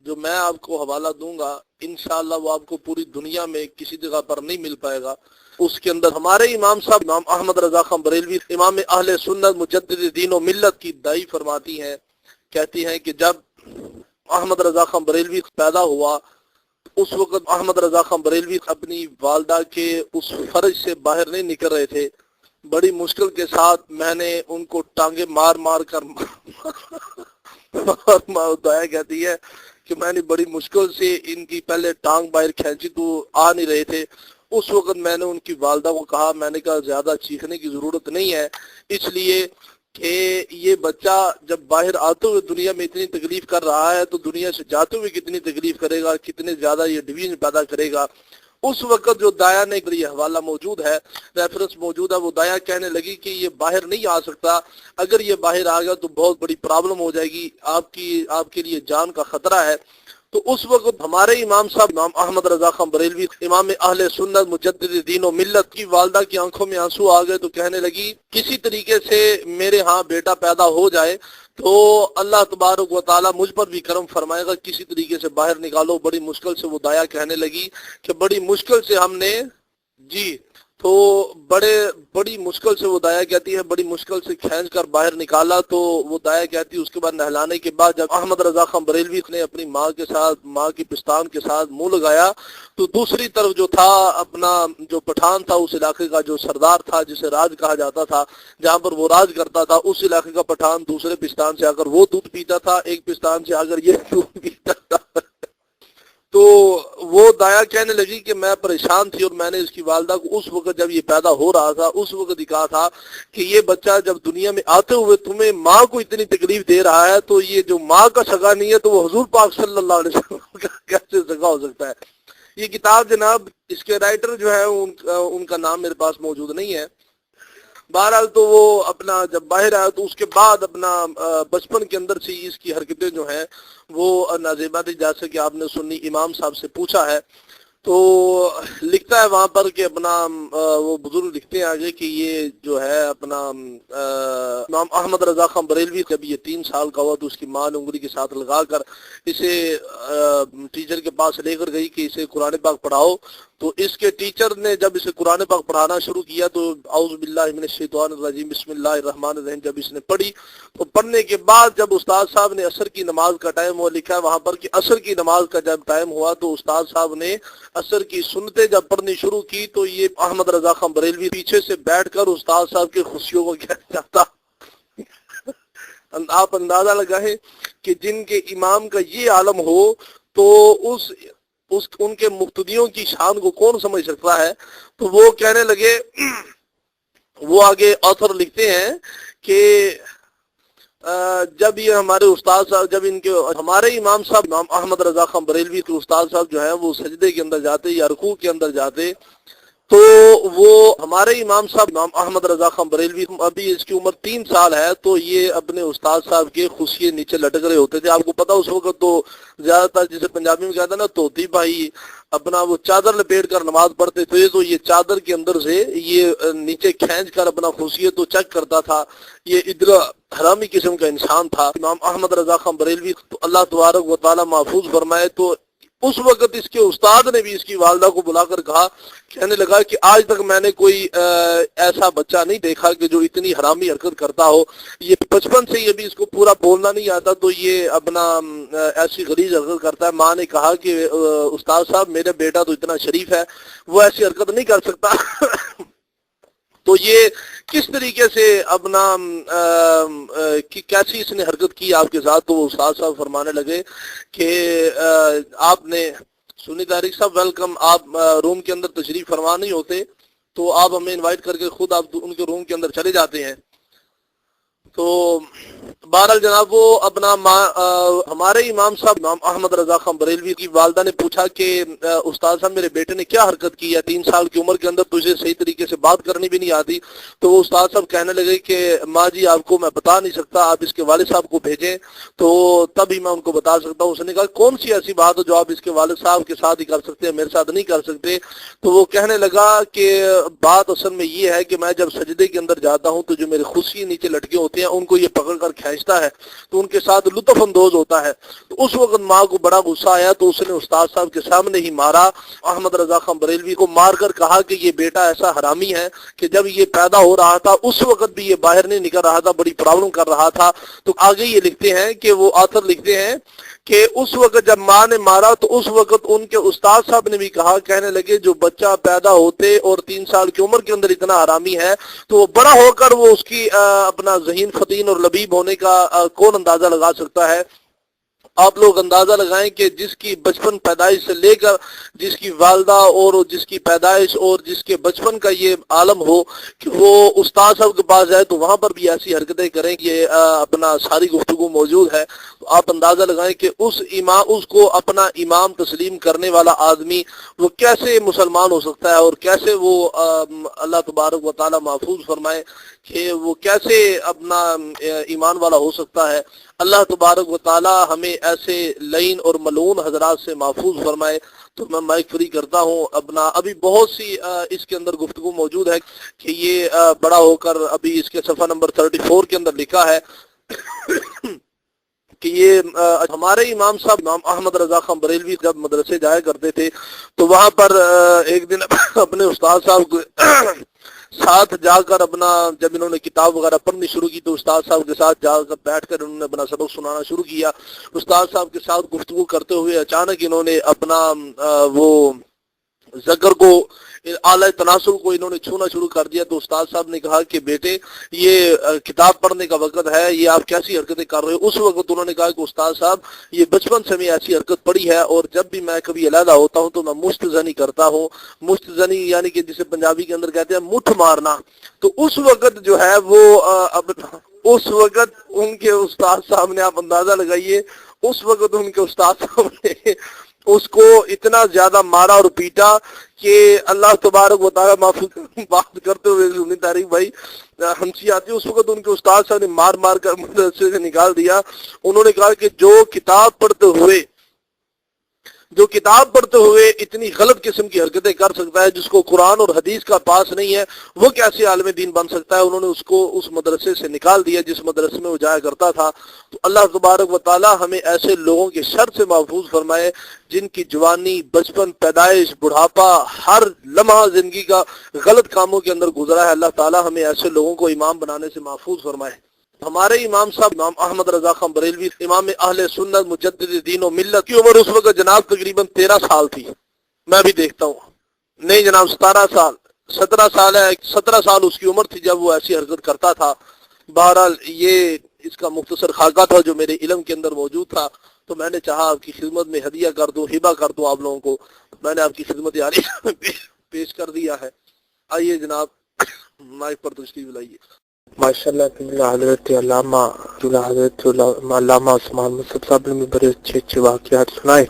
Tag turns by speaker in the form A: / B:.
A: جو میں آپ کو حوالہ دوں گا انشاءاللہ وہ آپ کو پوری دنیا میں کسی جگہ پر نہیں مل پائے گا۔ اس کے اندر ہمارے امام صاحب امام احمد رضا خان بریلوی امام اہل سنت مجدد دین و ملت کی دائی فرماتی ہیں، کہتی ہیں کہ جب احمد رضا خان بریلوی پیدا ہوا اس وقت احمد رضا خان بریلوی اپنی والدہ کے اس فرج سے باہر نہیں نکل رہے تھے۔ بڑی مشکل کے ساتھ میں نے ان کو ٹانگے مار مار کر دعا کہتی ہے کہ میں نے بڑی مشکل سے ان کی پہلے ٹانگ باہر کھینچی تو آ نہیں رہے تھے۔ اس وقت میں نے ان کی والدہ کو کہا، میں نے کہا زیادہ چیخنے کی ضرورت نہیں ہے، اس لیے کہ یہ بچہ جب باہر آتے ہوئے دنیا میں اتنی تکلیف کر رہا ہے تو دنیا سے جاتے ہوئے کتنی تکلیف کرے گا، کتنے زیادہ یہ ڈویژن پیدا کرے گا۔ اس وقت جو دایا نے یہ حوالہ موجود ہے، ریفرنس موجود ہے، وہ دایا کہنے لگی کہ یہ باہر نہیں آ سکتا، اگر یہ باہر آ گیا تو بہت بڑی پرابلم ہو جائے گی، آپ کے لیے جان کا خطرہ ہے۔ تو اس وقت ہمارے امام صاحب امام احمد رضا خان بریلوی امام اہل سنت مجدد دین و ملت کی والدہ کی آنکھوں میں آنسو آ گئے تو کہنے لگی کسی طریقے سے میرے ہاں بیٹا پیدا ہو جائے تو اللہ تبارک و تعالی مجھ پر بھی کرم فرمائے گا، کسی طریقے سے باہر نکالو۔ بڑی مشکل سے وہ دایا کہنے لگی کہ بڑی مشکل سے ہم نے جی تو بڑی مشکل سے وہ دایا کہتی ہے بڑی مشکل سے کھینچ کر باہر نکالا۔ تو وہ دایا کہتی ہے اس کے بعد نہلانے کے بعد جب احمد رضا خان بریلوی نے اپنی ماں کی پستان کے ساتھ منہ لگایا تو دوسری طرف جو تھا اپنا جو پٹھان تھا اس علاقے کا جو سردار تھا جسے راج کہا جاتا تھا، جہاں پر وہ راج کرتا تھا، اس علاقے کا پٹھان دوسرے پستان سے آ کر وہ دودھ پیتا تھا، ایک پستان سے آ کر یہ دودھ پیتا تھا۔ تو وہ دایا کہنے لگی کہ میں پریشان تھی اور میں نے اس کی والدہ کو اس وقت جب یہ پیدا ہو رہا تھا اس وقت ہی کہا تھا کہ یہ بچہ جب دنیا میں آتے ہوئے تمہیں ماں کو اتنی تکلیف دے رہا ہے تو یہ جو ماں کا سگا نہیں ہے تو وہ حضور پاک صلی اللہ علیہ وسلم کا کیسے سگا ہو سکتا ہے۔ یہ کتاب جناب اس کے رائٹر جو ہے ان کا نام میرے پاس موجود نہیں ہے۔ بہرحال تو وہ اپنا جب باہر آیا تو اس کے بعد اپنا بچپن کے اندر سے اس کی حرکتیں جو ہیں وہ نازیبا تھی، جیسے کہ آپ نے سنی امام صاحب سے پوچھا ہے تو لکھتا ہے وہاں پر کہ اپنا وہ بزرگ لکھتے ہیں آگے کہ یہ جو ہے اپنا امام احمد رضا خان بریلوی جب یہ 3 سال کا ہوا تو اس کی ماں نے انگلی کے ساتھ لگا کر اسے ٹیچر کے پاس لے کر گئی کہ اسے قرآن پاک پڑھاؤ۔ تو اس کے ٹیچر نے جب اسے قرآن پاک پڑھانا شروع کیا تو اعوذ باللہ من الشیطان الرجیم بسم اللہ الرحمن الرحیم جب اس نے پڑھی تو پڑھنے کے بعد جب استاد صاحب نے عصر کی نماز کا ٹائم ہوا، لکھا ہے وہاں پر کہ عصر کی نماز کا جب ٹائم ہوا تو استاد صاحب نے عصر کی سنتیں جب پڑھنی شروع کی تو یہ احمد رضا خان بریلوی پیچھے سے بیٹھ کر استاد صاحب کی خوشیوں کو کہتا تھا۔ آپ اندازہ لگائیں کہ جن کے امام کا یہ عالم ہو تو ان کے مقتدیوں کی شان کو کون سمجھ سکتا ہے۔ تو وہ کہنے لگے، وہ آگے آتھر لکھتے ہیں کہ جب یہ ہمارے استاد صاحب جب ان کے ہمارے امام صاحب امام احمد رضا خان بریلوی کے استاد صاحب جو ہیں وہ سجدے کے اندر جاتے یا رکوع کے اندر جاتے تو وہ ہمارے امام صاحب امام احمد رضا خان بریلوی ابھی اس کی عمر 3 سال ہے تو یہ اپنے استاد صاحب کے خوشیے نیچے لٹک رہے ہوتے تھے۔ آپ کو پتا اس وقت تو زیادہ تر جسے پنجابی میں کہتا ہے نا توتی بھائی اپنا وہ چادر لپیٹ کر نماز پڑھتے تھے تو یہ چادر کے اندر سے یہ نیچے کھینچ کر اپنا خوشیے تو چیک کرتا تھا۔ یہ ادھر حرامی قسم کا انسان تھا امام احمد رضا خان بریلوی، تو اللہ تبارک و تعالی محفوظ فرمائے۔ تو اس وقت اس کے استاد نے بھی اس کی والدہ کو بلا کر کہا، کہنے لگا کہ آج تک میں نے کوئی ایسا بچہ نہیں دیکھا کہ جو اتنی حرامی حرکت کرتا ہو۔ یہ بچپن سے یہ بھی اس کو پورا بولنا نہیں آتا تو یہ اپنا ایسی غلیظ حرکت کرتا ہے۔ ماں نے کہا کہ استاد صاحب میرا بیٹا تو اتنا شریف ہے وہ ایسی حرکت نہیں کر سکتا۔ تو یہ کس طریقے سے اپنا کیسی اس نے حرکت کی آپ کے ساتھ، تو وہ استاد صاحب فرمانے لگے کہ آپ نے سنی طارق صاحب ویلکم، آپ روم کے اندر تشریف فرما نہیں ہوتے تو آپ ہمیں انوائٹ کر کے خود آپ ان کے روم کے اندر چلے جاتے ہیں۔ تو بہرحال جناب وہ اپنا ہمارے امام صاحب امام احمد رضا خان بریلوی کی والدہ نے پوچھا کہ استاد صاحب میرے بیٹے نے کیا حرکت کی ہے 3 سال کی عمر کے اندر، تجھے صحیح طریقے سے بات کرنی بھی نہیں آتی۔ تو وہ استاد صاحب کہنے لگے کہ ماں جی آپ کو میں بتا نہیں سکتا، آپ اس کے والد صاحب کو بھیجیں تو تبھی میں ان کو بتا سکتا ہوں۔ اس نے کہا کون سی ایسی بات ہے جو آپ اس کے والد صاحب کے ساتھ ہی کر سکتے ہیں، میرے ساتھ نہیں کر سکتے۔ تو وہ کہنے لگا کہ بات اصل میں یہ ہے کہ میں جب سجدے کے اندر جاتا ہوں تو جو میری خوشی نیچے لٹکے ہوتی ہوتے ہیں ان کو یہ پکڑ کر کھینچتا ہے تو ان کے ساتھ لطف اندوز ہوتا ہے. تو اس وقت ماں کو بڑا غصہ آیا تو اس نے استاد صاحب کے سامنے ہی مارا. احمد رضا خان بریلوی کو مار کر کہا کہ یہ بیٹا ایسا حرامی ہے کہ جب یہ پیدا ہو رہا تھا اس وقت بھی یہ باہر نہیں نکل رہا تھا, بڑی پرابلم کر رہا تھا. تو آگے یہ لکھتے ہیں کہ وہ آثر لکھتے ہیں کہ اس وقت جب ماں نے مارا تو اس وقت ان کے استاد صاحب نے بھی کہا, کہنے لگے جو بچہ پیدا ہوتے اور 3 سال کی عمر کے اندر اتنا حرامی ہے تو وہ بڑا ہو کر وہ اس کی اپنا ذہین فطین اور لبیب ہونے کا کون اندازہ لگا سکتا ہے. آپ لوگ اندازہ لگائیں کہ جس کی بچپن پیدائش سے لے کر جس کی والدہ اور جس کی پیدائش اور جس کے بچپن کا یہ عالم ہو کہ وہ استاد صاحب کے پاس جائے تو وہاں پر بھی ایسی حرکتیں کریں کہ اپنا ساری گفتگو موجود ہے. تو آپ اندازہ لگائیں کہ اس کو اپنا امام تسلیم کرنے والا آدمی وہ کیسے مسلمان ہو سکتا ہے اور کیسے وہ اللہ تبارک و تعالی محفوظ فرمائے کہ وہ کیسے اپنا ایمان والا ہو سکتا ہے. اللہ تبارک و تعالی ہمیں ایسے لعین اور ملعون حضرات سے محفوظ فرمائے. تو میں مائک فری کرتا ہوں. ابھی بہت سی اس کے اندر گفتگو موجود ہے کہ یہ بڑا ہو کر ابھی اس کے صفحہ نمبر 34 کے اندر لکھا ہے کہ یہ ہمارے امام صاحب امام احمد رضا خان بریلوی جب مدرسے جایا کرتے تھے تو وہاں پر ایک دن اپنے استاد صاحب کو ساتھ جا کر اپنا جب انہوں نے کتاب وغیرہ پڑھنی شروع کی تو استاد صاحب کے ساتھ جا کر بیٹھ کر انہوں نے اپنا سبق سنانا شروع کیا. استاد صاحب کے ساتھ گفتگو کرتے ہوئے اچانک انہوں نے اپنا وہ ذکر کو اعلی تناسل کو انہوں نے چھونا شروع کر دیا. تو استاد صاحب نے کہا کہ بیٹے یہ کتاب پڑھنے کا وقت ہے, یہ آپ کیسی حرکتیں کر رہے ہو. اس وقت انہوں نے کہا کہ استاد صاحب یہ بچپن سے میں ایسی حرکت پڑی ہے اور جب بھی میں کبھی علیحدہ ہوتا ہوں تو میں مشت زنی کرتا ہوں. مشت زنی یعنی کہ جسے پنجابی کے اندر کہتے ہیں مٹھ مارنا. تو اس وقت جو ہے وہ اس وقت ان کے استاد صاحب نے, آپ اندازہ لگائیے, اس وقت ان کے استاد صاحب نے اس کو اتنا زیادہ مارا اور پیٹا کہ اللہ تبارک و تعالیٰ معفوظ بات کرتے ہوئے سنی تاریخ بھائی ہنسی آتی ہے. اس وقت ان کے استاد صاحب نے مار مار کر مدرسے سے نکال دیا. انہوں نے کہا کہ جو کتاب پڑھتے ہوئے اتنی غلط قسم کی حرکتیں کر سکتا ہے, جس کو قرآن اور حدیث کا پاس نہیں ہے, وہ کیسے عالم دین بن سکتا ہے. انہوں نے اس کو اس مدرسے سے نکال دیا جس مدرسے میں وہ جایا کرتا تھا. تو اللہ تبارک و تعالی ہمیں ایسے لوگوں کے شر سے محفوظ فرمائے جن کی جوانی, بچپن, پیدائش, بڑھاپا, ہر لمحہ زندگی کا غلط کاموں کے اندر گزرا ہے. اللہ تعالی ہمیں ایسے لوگوں کو امام بنانے سے محفوظ فرمائے. ہمارے امام صاحب امام احمد رضا خان بریلوی امام اہل سنت مجدد دین و ملت کی عمر اس وقت جناب تقریباً 13 سال تھی. میں بھی دیکھتا ہوں نہیں جناب 17 سال ہے. 17 سال اس کی عمر تھی جب وہ ایسی حرکت کرتا تھا. بہرحال یہ اس کا مختصر خاکہ تھا جو میرے علم کے اندر موجود تھا, تو میں نے چاہا آپ کی خدمت میں ہدیہ کر دوں, ہبہ کر دوں آپ لوگوں کو. میں نے آپ کی خدمت عالیہ پیش کر دیا ہے. آئیے جناب مائک پر تشریف لائیے.
B: ماشاءاللہ حضرت علامہ عثمان مصعب صاحب نے بڑے اچھے واقعات سنائے.